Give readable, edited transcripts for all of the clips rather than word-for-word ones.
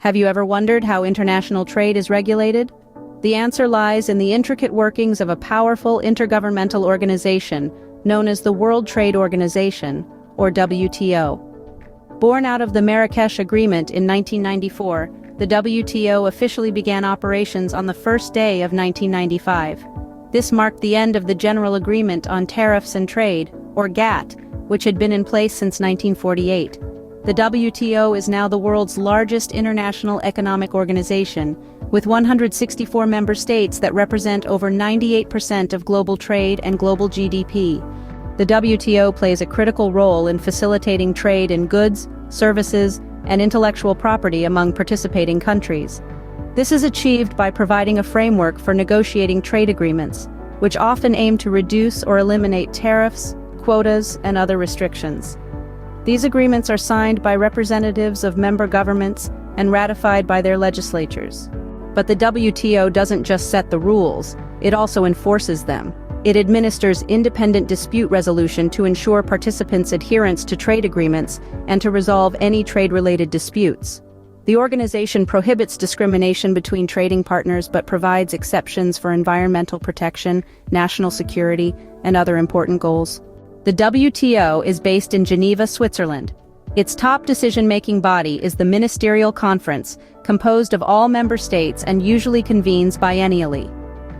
Have you ever wondered how international trade is regulated? The answer lies in the intricate workings of a powerful intergovernmental organization known as the World Trade Organization, or WTO. Born out of the Marrakesh Agreement in 1994, the WTO officially began operations on the first day of 1995. This marked the end of the General Agreement on Tariffs and Trade, or GATT, which had been in place since 1948. The WTO is now the world's largest international economic organization, with 164 member states that represent over 98% of global trade and global GDP. The WTO plays a critical role in facilitating trade in goods, services, and intellectual property among participating countries. This is achieved by providing a framework for negotiating trade agreements, which often aim to reduce or eliminate tariffs, quotas, and other restrictions. These agreements are signed by representatives of member governments and ratified by their legislatures. But the WTO doesn't just set the rules, it also enforces them. It administers independent dispute resolution to ensure participants' adherence to trade agreements and to resolve any trade-related disputes. The organization prohibits discrimination between trading partners but provides exceptions for environmental protection, national security, and other important goals. The WTO is based in Geneva, Switzerland. Its top decision-making body is the Ministerial Conference, composed of all member states and usually convenes biennially.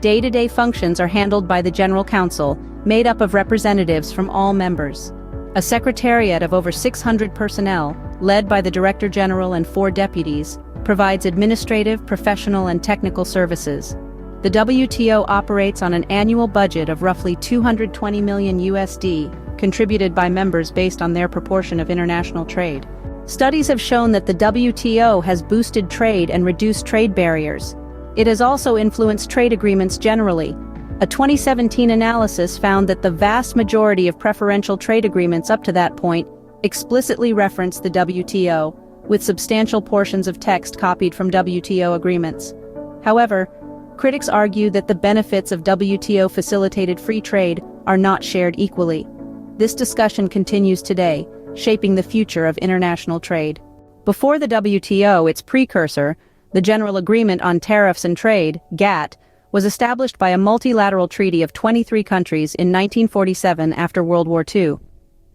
Day-to-day functions are handled by the General Council, made up of representatives from all members. A secretariat of over 600 personnel, led by the Director General and 4 deputies, provides administrative, professional, and technical services. The WTO operates on an annual budget of roughly $220 million USD, contributed by members based on their proportion of international trade. Studies have shown that the WTO has boosted trade and reduced trade barriers. It has also influenced trade agreements generally. A 2017 analysis found that the vast majority of preferential trade agreements up to that point explicitly referenced the WTO, with substantial portions of text copied from WTO agreements. However, critics argue that the benefits of WTO-facilitated free trade are not shared equally. This discussion continues today, shaping the future of international trade. Before the WTO, its precursor, the General Agreement on Tariffs and Trade, GATT, was established by a multilateral treaty of 23 countries in 1947 after World War II.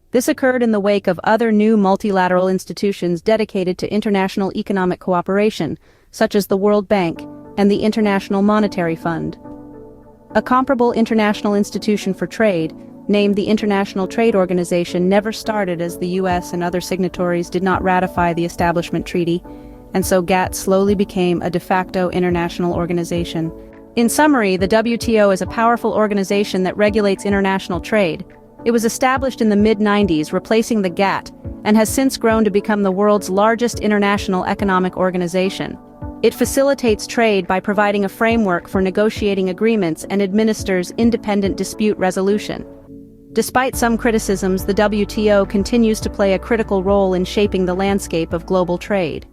This occurred in the wake of other new multilateral institutions dedicated to international economic cooperation, such as the World Bank and the International Monetary Fund. A comparable international institution for trade, named the International Trade Organization, never started as the US and other signatories did not ratify the Establishment Treaty, and so GATT slowly became a de facto international organization. In summary, the WTO is a powerful organization that regulates international trade. It was established in the mid-90s, replacing the GATT, and has since grown to become the world's largest international economic organization. It facilitates trade by providing a framework for negotiating agreements and administers independent dispute resolution. Despite some criticisms, the WTO continues to play a critical role in shaping the landscape of global trade.